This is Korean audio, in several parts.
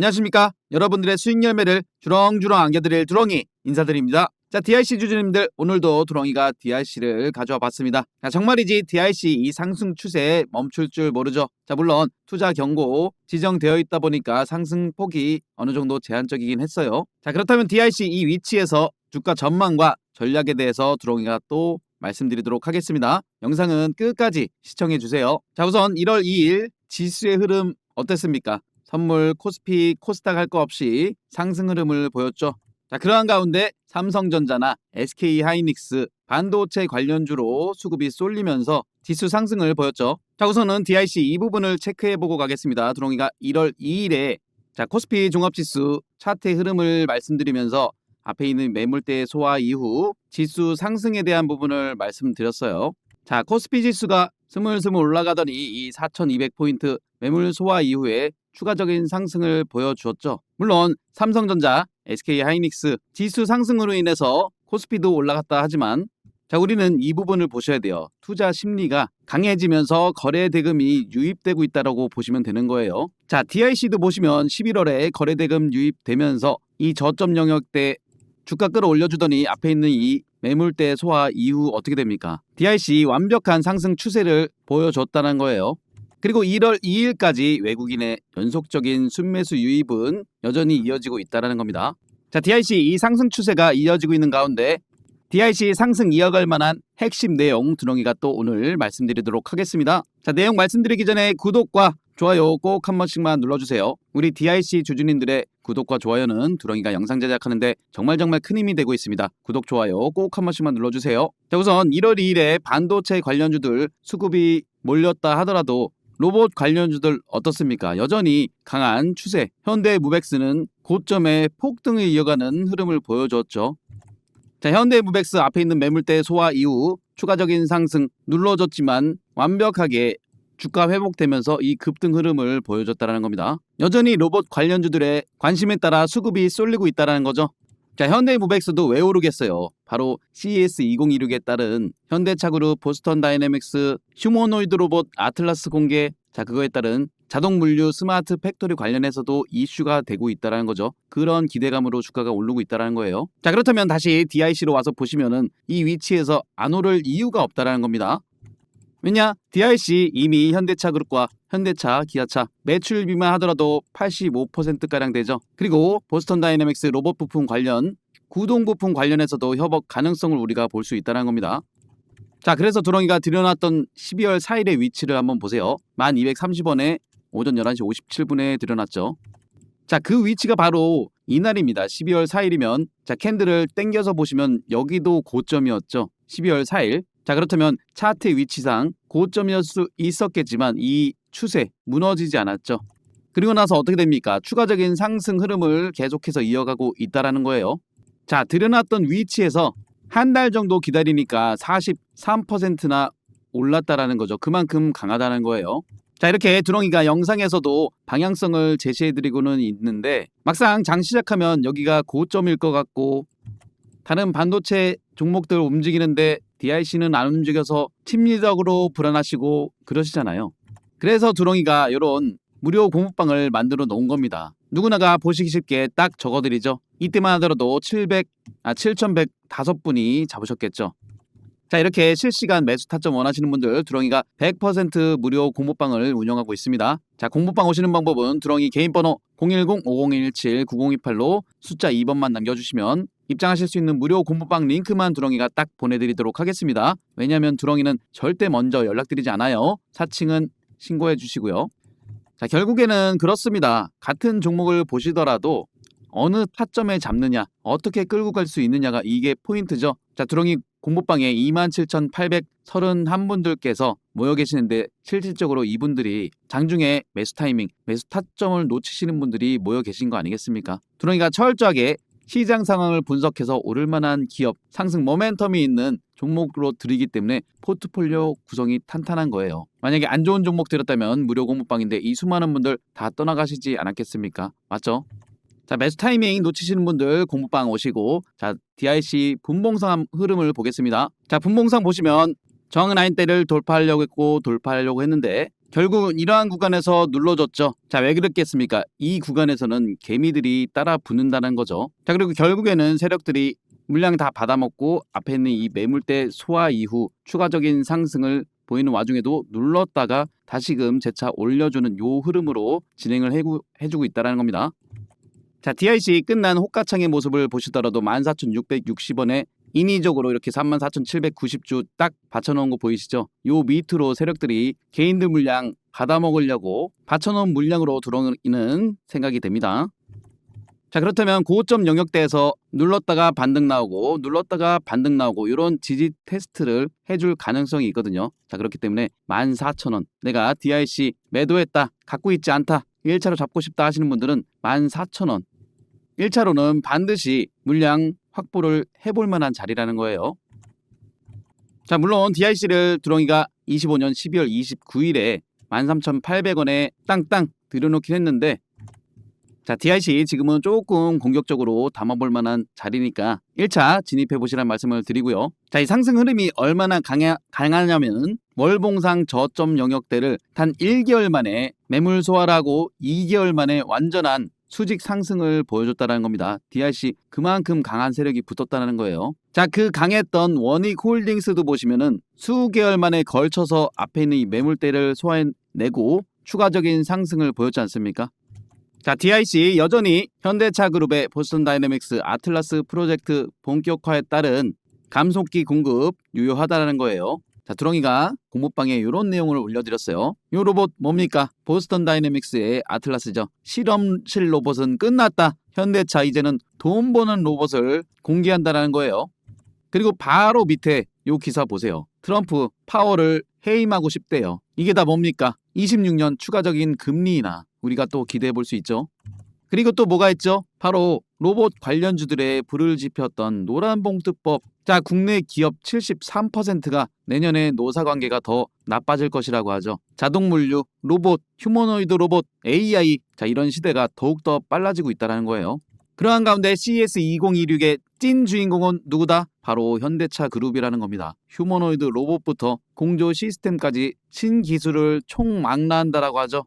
안녕하십니까. 여러분들의 수익 열매를 주렁주렁 안겨드릴 두렁이 인사드립니다. 자, DIC 주주님들, 오늘도 두렁이가 DIC를 가져와 봤습니다. 자, 정말이지 DIC 이 상승 추세에 멈출 줄 모르죠. 자, 물론 투자 경고 지정되어 있다 보니까 상승폭이 어느 정도 제한적이긴 했어요. 자, 그렇다면 DIC 이 위치에서 주가 전망과 전략에 대해서 두렁이가 또 말씀드리도록 하겠습니다. 영상은 끝까지 시청해 주세요. 자, 우선 1월 2일 지수의 흐름 어땠습니까? 선물, 코스피, 코스닥 할 거 없이 상승 흐름을 보였죠. 자, 그러한 가운데 삼성전자나 SK하이닉스 반도체 관련주로 수급이 쏠리면서 지수 상승을 보였죠. 자, 우선은 DIC 이 부분을 체크해보고 가겠습니다. 두렁이가 1월 2일에 자, 코스피 종합지수 차트의 흐름을 말씀드리면서 앞에 있는 매물대 소화 이후 지수 상승에 대한 부분을 말씀드렸어요. 자, 코스피 지수가 스물스물 올라가더니 이 4200포인트 매물 소화 이후에 추가적인 상승을 보여주었죠. 물론 삼성전자, SK하이닉스 지수 상승으로 인해서 코스피도 올라갔다 하지만 자, 우리는 이 부분을 보셔야 돼요. 투자 심리가 강해지면서 거래 대금이 유입되고 있다고 보시면 되는 거예요. 자, DIC도 보시면 11월에 거래 대금 유입되면서 이 저점 영역대 주가 끌어올려주더니 앞에 있는 이 매물대 소화 이후 어떻게 됩니까? DIC 완벽한 상승 추세를 보여줬다는 거예요. 그리고 1월 2일까지 외국인의 연속적인 순매수 유입은 여전히 이어지고 있다는 겁니다. 자, DIC 이 상승 추세가 이어지고 있는 가운데 DIC 상승 이어갈 만한 핵심 내용 두렁이가 또 오늘 말씀드리도록 하겠습니다. 자, 내용 말씀드리기 전에 구독과 좋아요 꼭 한 번씩만 눌러주세요. 우리 DIC 주주님들의 구독과 좋아요는 두렁이가 영상 제작하는데 정말 큰 힘이 되고 있습니다. 구독, 좋아요 꼭 한 번씩만 눌러주세요. 자, 우선 1월 2일에 반도체 관련주들 수급이 몰렸다 하더라도 로봇 관련주들 어떻습니까? 여전히 강한 추세. 현대무벡스는 고점에 폭등을 이어가는 흐름을 보여줬죠. 자, 현대무벡스 앞에 있는 매물대 소화 이후 추가적인 상승 눌러줬지만 완벽하게 주가 회복되면서 이 급등 흐름을 보여줬다는 겁니다. 여전히 로봇 관련주들의 관심에 따라 수급이 쏠리고 있다는 거죠. 자, 현대무벡스도 왜 오르겠어요? 바로 CES 2026에 따른 현대차그룹, 보스턴 다이내믹스, 휴머노이드 로봇 아틀라스 공개, 자, 그거에 따른 자동 물류 스마트 팩토리 관련해서도 이슈가 되고 있다는 거죠. 그런 기대감으로 주가가 오르고 있다는 거예요. 자, 그렇다면 다시 DIC로 와서 보시면은 이 위치에서 안 오를 이유가 없다는 겁니다. 왜냐? DIC 이미 현대차그룹과 현대차, 기아차 매출비만 하더라도 85%가량 되죠. 그리고 보스턴 다이내믹스 로봇 부품 관련, 구동 부품 관련해서도 협업 가능성을 우리가 볼 수 있다는 겁니다. 자, 그래서 두렁이가 들여놨던 12월 4일의 위치를 한번 보세요. 1230원에 오전 11시 57분에 들여놨죠. 자, 그 위치가 바로 이날입니다. 12월 4일이면 자, 캔들을 땡겨서 보시면 여기도 고점이었죠. 12월 4일. 자, 그렇다면 차트 위치상 고점이었을 수 있었겠지만 이 추세 무너지지 않았죠. 그리고 나서 어떻게 됩니까? 추가적인 상승 흐름을 계속해서 이어가고 있다는 거예요. 자, 들여놨던 위치에서 한 달 정도 기다리니까 43%나 올랐다라는 거죠. 그만큼 강하다는 거예요. 자, 이렇게 두렁이가 영상에서도 방향성을 제시해드리고는 있는데 막상 장 시작하면 여기가 고점일 것 같고 다른 반도체 종목들 움직이는데 DIC는 안 움직여서 심리적으로 불안하시고 그러시잖아요. 그래서 두렁이가 이런 무료 공부방을 만들어 놓은 겁니다. 누구나가 보시기 쉽게 딱 적어드리죠. 이때만 하더라도 7,105분이 잡으셨겠죠. 자, 이렇게 실시간 매수 타점 원하시는 분들 두렁이가 100% 무료 공부방을 운영하고 있습니다. 자, 공부방 오시는 방법은 두렁이 개인 번호 010-5017-9028로 숫자 2번만 남겨주시면 입장하실 수 있는 무료 공부방 링크만 두렁이가 딱 보내드리도록 하겠습니다. 왜냐하면 두렁이는 절대 먼저 연락드리지 않아요. 사칭은 신고해 주시고요. 자, 결국에는 그렇습니다. 같은 종목을 보시더라도 어느 타점에 잡느냐, 어떻게 끌고 갈 수 있느냐가 이게 포인트죠. 자, 두렁이 공부방에 27,831분들께서 모여 계시는데 실질적으로 이분들이 장중에 매수 타이밍, 매수 타점을 놓치시는 분들이 모여 계신 거 아니겠습니까? 두렁이가 철저하게 시장 상황을 분석해서 오를 만한 기업, 상승 모멘텀이 있는 종목으로 드리기 때문에 포트폴리오 구성이 탄탄한 거예요. 만약에 안 좋은 종목 들었다면 무료 공부방인데 이 수많은 분들 다 떠나가시지 않았겠습니까? 맞죠? 자, 매수 타이밍 놓치시는 분들 공부방 오시고 자, DIC 분봉상 흐름을 보겠습니다. 자, 분봉상 보시면 저항 라인대를 돌파하려고 했는데 결국은 이러한 구간에서 눌러줬죠. 자, 왜 그랬겠습니까? 이 구간에서는 개미들이 따라 붙는다는 거죠. 자, 그리고 결국에는 세력들이 물량 다 받아먹고 앞에 있는 이 매물대 소화 이후 추가적인 상승을 보이는 와중에도 눌렀다가 다시금 재차 올려주는 요 흐름으로 진행을 해주고 있다는 겁니다. 자, DIC 끝난 호가창의 모습을 보시더라도 14,660원에 인위적으로 이렇게 34,790주 딱 받쳐놓은 거 보이시죠? 요 밑으로 세력들이 개인들 물량 받아먹으려고 받쳐놓은 물량으로 들어오는 생각이 됩니다. 자, 그렇다면 고점 영역대에서 눌렀다가 반등 나오고 눌렀다가 반등 나오고 이런 지지 테스트를 해줄 가능성이 있거든요. 자, 그렇기 때문에 14,000원 내가 DIC 매도했다, 갖고 있지 않다, 1차로 잡고 싶다 하시는 분들은 14,000원 1차로는 반드시 물량 확보를 해볼 만한 자리라는 거예요. 자, 물론 DIC를 두렁이가 25년 12월 29일에 13,800원에 땅땅 들여놓긴 했는데, 자, DIC 지금은 조금 공격적으로 담아볼 만한 자리니까 1차 진입해 보시라는 말씀을 드리고요. 자, 이 상승 흐름이 얼마나 강하냐면 월봉상 저점 영역대를 단 1개월 만에 매물 소화를 하고 2개월 만에 완전한 수직 상승을 보여줬다는 겁니다. DIC 그만큼 강한 세력이 붙었다는 거예요. 자, 그 강했던 원익홀딩스도 보시면은 수개월 만에 걸쳐서 앞에 있는 이 매물대를 소화해내고 추가적인 상승을 보였지 않습니까? 자, DIC 여전히 현대차그룹의 보스턴 다이내믹스 아틀라스 프로젝트 본격화에 따른 감속기 공급 유효하다는 거예요. 자, 두렁이가 공모방에 이런 내용을 올려드렸어요. 이 로봇 뭡니까? 보스턴 다이내믹스의 아틀라스죠. 실험실 로봇은 끝났다. 현대차 이제는 돈 버는 로봇을 공개한다는 거예요. 그리고 바로 밑에 이 기사 보세요. 트럼프 파월을 해임하고 싶대요. 이게 다 뭡니까? 26년 추가적인 금리 인하 우리가 또 기대해 볼 수 있죠. 그리고 또 뭐가 있죠? 바로 로봇 관련주들의 불을 지폈던 노란봉투법. 자, 국내 기업 73%가 내년에 노사관계가 더 나빠질 것이라고 하죠. 자동물류, 로봇, 휴머노이드 로봇, AI, 자, 이런 시대가 더욱더 빨라지고 있다는 거예요. 그러한 가운데 CES 2026의 찐 주인공은 누구다? 바로 현대차 그룹이라는 겁니다. 휴머노이드 로봇부터 공조 시스템까지 신기술을 총망라한다라고 하죠.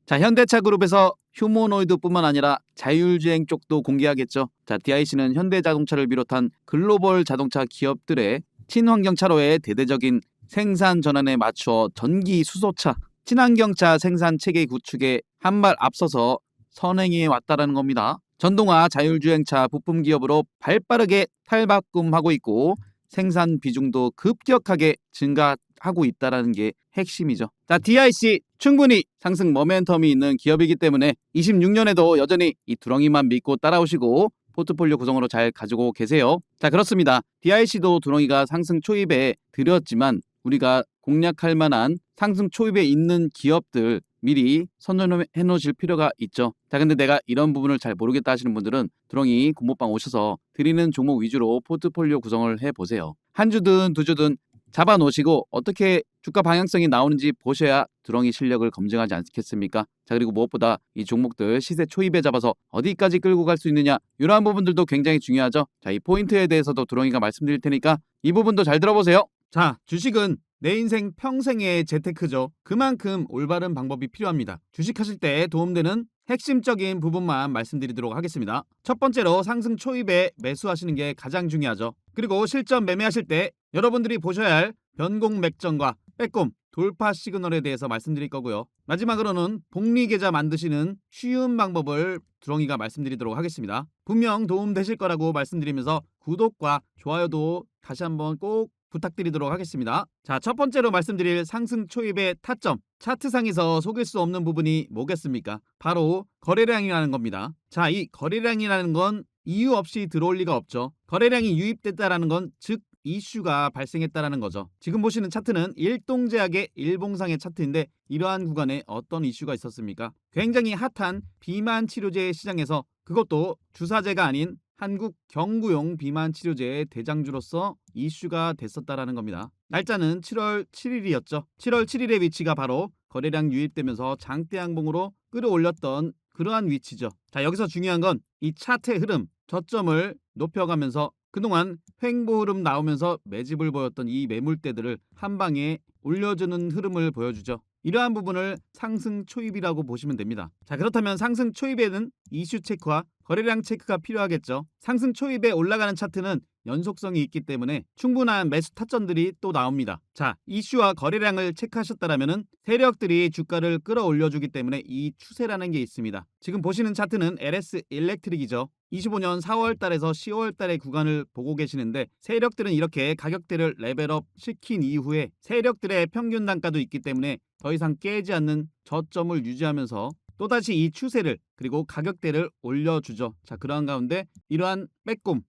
자, 현대차 그룹에서 휴머노이드뿐만 아니라 자율주행 쪽도 공개하겠죠. 자, DIC는 현대자동차를 비롯한 글로벌 자동차 기업들의 친환경 차로의 대대적인 생산 전환에 맞추어 전기 수소차, 친환경차 생산 체계 구축에 한 발 앞서서 선행해 왔다는 겁니다. 전동화 자율주행차 부품 기업으로 발빠르게 탈바꿈하고 있고 생산 비중도 급격하게 증가하고 있다는 게 핵심이죠. 자, DIC 충분히 상승 모멘텀이 있는 기업이기 때문에 26년에도 여전히 이 두렁이만 믿고 따라오시고 포트폴리오 구성으로 잘 가지고 계세요. 자, 그렇습니다. DIC도 두렁이가 상승 초입에 드렸지만 우리가 공략할 만한 상승 초입에 있는 기업들 미리 선점해 놓으실 필요가 있죠. 자, 근데 내가 이런 부분을 잘 모르겠다 하시는 분들은 두렁이 공모방 오셔서 드리는 종목 위주로 포트폴리오 구성을 해보세요. 한 주든 두 주든 잡아 놓으시고 어떻게 주가 방향성이 나오는지 보셔야 두렁이 실력을 검증하지 않겠습니까? 자, 그리고 무엇보다 이 종목들 시세 초입에 잡아서 어디까지 끌고 갈 수 있느냐, 이러한 부분들도 굉장히 중요하죠. 자, 이 포인트에 대해서도 두렁이가 말씀드릴 테니까 이 부분도 잘 들어보세요. 자, 주식은 내 인생 평생의 재테크죠. 그만큼 올바른 방법이 필요합니다. 주식하실 때 도움되는 핵심적인 부분만 말씀드리도록 하겠습니다. 첫 번째로 상승 초입에 매수하시는 게 가장 중요하죠. 그리고 실전 매매하실 때 여러분들이 보셔야 할 변공 맥점과 빼꼼 돌파 시그널에 대해서 말씀드릴 거고요. 마지막으로는 복리 계좌 만드시는 쉬운 방법을 두렁이가 말씀드리도록 하겠습니다. 분명 도움되실 거라고 말씀드리면서 구독과 좋아요도 다시 한번 꼭 부탁드리도록 하겠습니다. 자, 첫 번째로 말씀드릴 상승 초입의 타점, 차트상에서 속일 수 없는 부분이 뭐겠습니까? 바로 거래량이라는 겁니다. 자, 이 거래량이라는 건 이유 없이 들어올 리가 없죠. 거래량이 유입됐다라는 건 즉 이슈가 발생했다라는 거죠. 지금 보시는 차트는 일동제약의 일봉상의 차트인데 이러한 구간에 어떤 이슈가 있었습니까? 굉장히 핫한 비만 치료제 시장에서, 그것도 주사제가 아닌 한국 경구용 비만 치료제의 대장주로서 이슈가 됐었다라는 겁니다. 날짜는 7월 7일이었죠. 7월 7일의 위치가 바로 거래량 유입되면서 장대 양봉으로 끌어올렸던 그러한 위치죠. 자, 여기서 중요한 건 이 차트의 흐름, 저점을 높여가면서 그동안 횡보 흐름 나오면서 매집을 보였던 이 매물대들을 한 방에 올려주는 흐름을 보여주죠. 이러한 부분을 상승 초입이라고 보시면 됩니다. 자, 그렇다면 상승 초입에는 이슈 체크와 거래량 체크가 필요하겠죠. 상승 초입에 올라가는 차트는 연속성이 있기 때문에 충분한 매수 타점들이 또 나옵니다. 자, 이슈와 거래량을 체크하셨다라면은 세력들이 주가를 끌어올려주기 때문에 이 추세라는 게 있습니다. 지금 보시는 차트는 LS 일렉트릭이죠. 25년 4월 달에서 10월 달의 구간을 보고 계시는데 세력들은 이렇게 가격대를 레벨업 시킨 이후에 세력들의 평균 단가도 있기 때문에 더 이상 깨지 않는 저점을 유지하면서 또다시 이 추세를 그리고 가격대를 올려주죠. 자, 그러한 가운데 이러한 빼꼼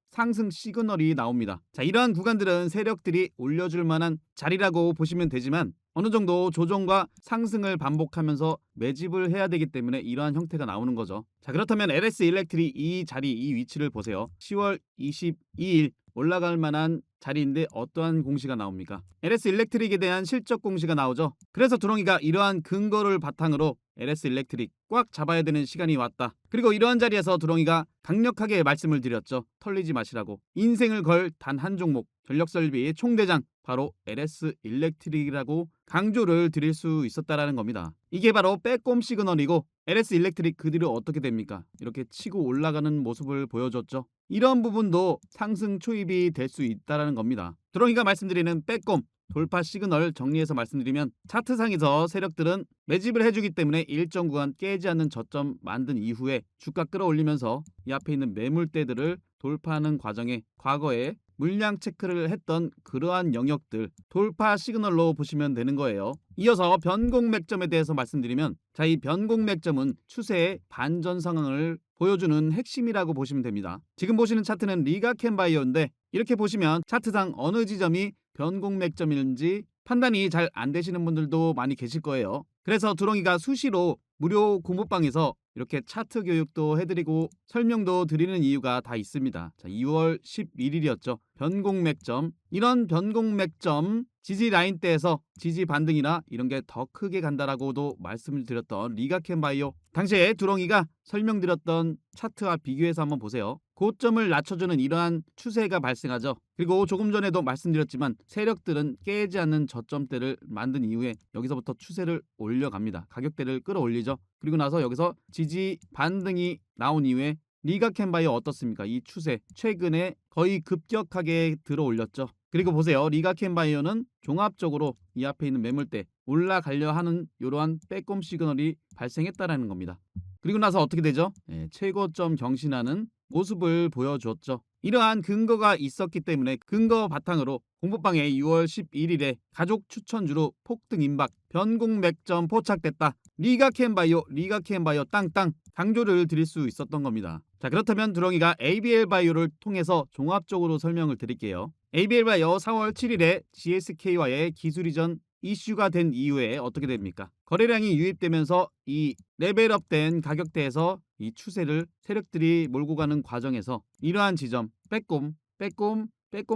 상승 시그널이 나옵니다. 자, 이러한 구간들은 세력들이 올려줄 만한 자리라고 보시면 되지만 어느 정도 조정과 상승을 반복하면서 매집을 해야 되기 때문에 이러한 형태가 나오는 거죠. 자, 그렇다면 LS 일렉트릭 이 자리, 이 위치를 보세요. 10월 22일 올라갈 만한 자리인데 어떠한 공시가 나옵니까? LS 일렉트릭에 대한 실적 공시가 나오죠. 그래서 두렁이가 이러한 근거를 바탕으로 LS 일렉트릭 꽉 잡아야 되는 시간이 왔다. 그리고 이러한 자리에서 두렁이가 강력하게 말씀을 드렸죠. 털리지 마시라고. 인생을 걸 단 한 종목, 전력설비 총대장 바로 LS 일렉트릭이라고 강조를 드릴 수 있었다라는 겁니다. 이게 바로 빼꼼 시그널이고 LS 일렉트릭 그 뒤로 어떻게 됩니까? 이렇게 치고 올라가는 모습을 보여줬죠. 이런 부분도 상승 초입이 될 수 있다라는 겁니다. 두렁이가 말씀드리는 빼꼼 돌파 시그널 정리해서 말씀드리면 차트상에서 세력들은 매집을 해주기 때문에 일정 구간 깨지 않는 저점 만든 이후에 주가 끌어올리면서 이 앞에 있는 매물대들을 돌파하는 과정에 과거에 물량 체크를 했던 그러한 영역들 돌파 시그널로 보시면 되는 거예요. 이어서 변곡맥점에 대해서 말씀드리면 자, 이 변곡맥점은 추세의 반전 상황을 보여주는 핵심이라고 보시면 됩니다. 지금 보시는 차트는 리가캔바이오인데 이렇게 보시면 차트상 어느 지점이 변곡맥점인지 판단이 잘 안 되시는 분들도 많이 계실 거예요. 그래서 두렁이가 수시로 무료 공부방에서 이렇게 차트 교육도 해드리고 설명도 드리는 이유가 다 있습니다. 자, 2월 11일이었죠. 변곡맥점. 이런 변곡맥점 지지 라인대에서 지지 반등이나 이런 게 더 크게 간다라고도 말씀을 드렸던 리가캔바이오. 당시에 두렁이가 설명드렸던 차트와 비교해서 한번 보세요. 고점을 낮춰주는 이러한 추세가 발생하죠. 그리고 조금 전에도 말씀드렸지만 세력들은 깨지 않는 저점대를 만든 이후에 여기서부터 추세를 올려갑니다. 가격대를 끌어올리죠. 그리고 나서 여기서 지지 반등이 나온 이후에 리가캔바이오 어떻습니까? 이 추세 최근에 거의 급격하게 들어 올렸죠. 그리고 보세요. 리가캔바이오는 종합적으로 이 앞에 있는 매물대 올라가려 하는 이러한 빼꼼 시그널이 발생했다라는 겁니다. 그리고 나서 어떻게 되죠? 최고점 경신하는 모습을 보여줬죠. 이러한 근거가 있었기 때문에 근거 바탕으로 공부방에 6월 11일에 가족 추천주로 폭등 임박 변곡맥점 포착됐다. 리가캔바이오 땅땅 강조를 드릴 수 있었던 겁니다. 자, 그렇다면 두렁이가 ABL바이오를 통해서 종합적으로 설명을 드릴게요. ABL바이오 4월 7일에 GSK와의 기술 이전 이슈가 된 이후에 어떻게 됩니까? 거래량이 유입되면서 이 레벨업된 가격대에서 이 추세를 세력들이 몰고 가는 과정에서 이러한 지점 빼꼼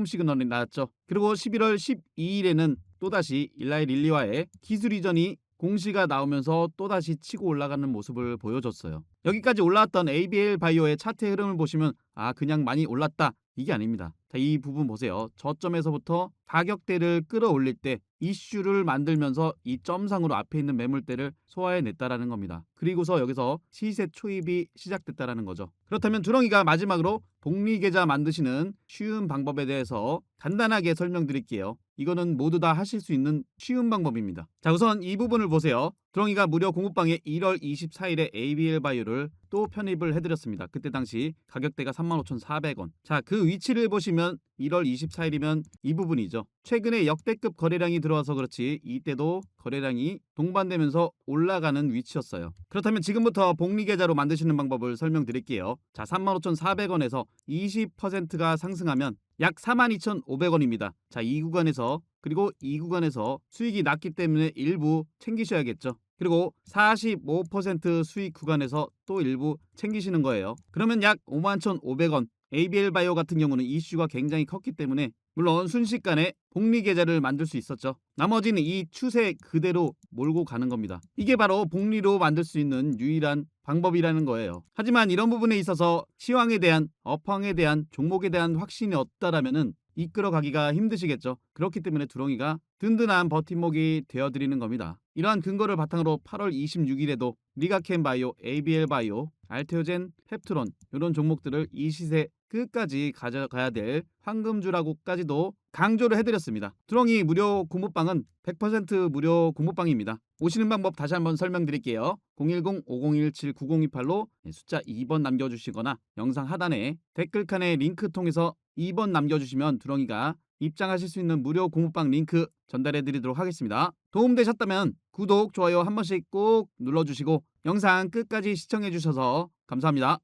시그널이 나왔죠. 그리고 11월 12일에는 또다시 일라이 릴리와의 기술 이전이 공시가 나오면서 또다시 치고 올라가는 모습을 보여줬어요. 여기까지 올라왔던 ABL 바이오의 차트의 흐름을 보시면 그냥 많이 올랐다. 이게 아닙니다. 자, 이 부분 보세요. 저점에서부터 가격대를 끌어올릴 때 이슈를 만들면서 이 점상으로 앞에 있는 매물대를 소화해냈다라는 겁니다. 그리고서 여기서 시세 초입이 시작됐다라는 거죠. 그렇다면 두렁이가 마지막으로 복리계좌 만드시는 쉬운 방법에 대해서 간단하게 설명드릴게요. 이거는 모두 다 하실 수 있는 쉬운 방법입니다. 자, 우선 이 부분을 보세요. 두렁이가 무료 공부방에 1월 24일에 ABL 바이오를 또 편입을 해드렸습니다. 그때 당시 가격대가 35,400원. 자, 그 위치를 보시면 1월 24일이면 이 부분이죠. 최근에 역대급 거래량이 들어와서 그렇지 이때도 거래량이 동반되면서 올라가는 위치였어요. 그렇다면 지금부터 복리계좌로 만드시는 방법을 설명드릴게요. 자, 35,400원에서 20%가 상승하면 약 42,500원입니다. 자, 이 구간에서 그리고 이 구간에서 수익이 낮기 때문에 일부 챙기셔야겠죠. 그리고 45% 수익 구간에서 또 일부 챙기시는 거예요. 그러면 약 51,500원. ABL 바이오 같은 경우는 이슈가 굉장히 컸기 때문에 물론 순식간에 복리 계좌를 만들 수 있었죠. 나머지는 이 추세 그대로 몰고 가는 겁니다. 이게 바로 복리로 만들 수 있는 유일한 방법이라는 거예요. 하지만 이런 부분에 있어서 시황에 대한 업황에 대한 종목에 대한 확신이 없다라면은 이끌어가기가 힘드시겠죠. 그렇기 때문에 두렁이가 든든한 버팀목이 되어드리는 겁니다. 이러한 근거를 바탕으로 8월 26일에도 리가켄바이오, ABL바이오, 알테오젠, 햅트론 이런 종목들을 이 시세 끝까지 가져가야 될 황금주라고까지도 강조를 해드렸습니다. 두렁이 무료 공모방은 100% 무료 공모방입니다. 오시는 방법 다시 한번 설명드릴게요. 010-5017-9028로 숫자 2번 남겨주시거나 영상 하단에 댓글칸에 링크 통해서 2번 남겨주시면 두렁이가 입장하실 수 있는 무료 공모방 링크 전달해드리도록 하겠습니다. 도움되셨다면 구독, 좋아요 한 번씩 꼭 눌러주시고 영상 끝까지 시청해주셔서 감사합니다.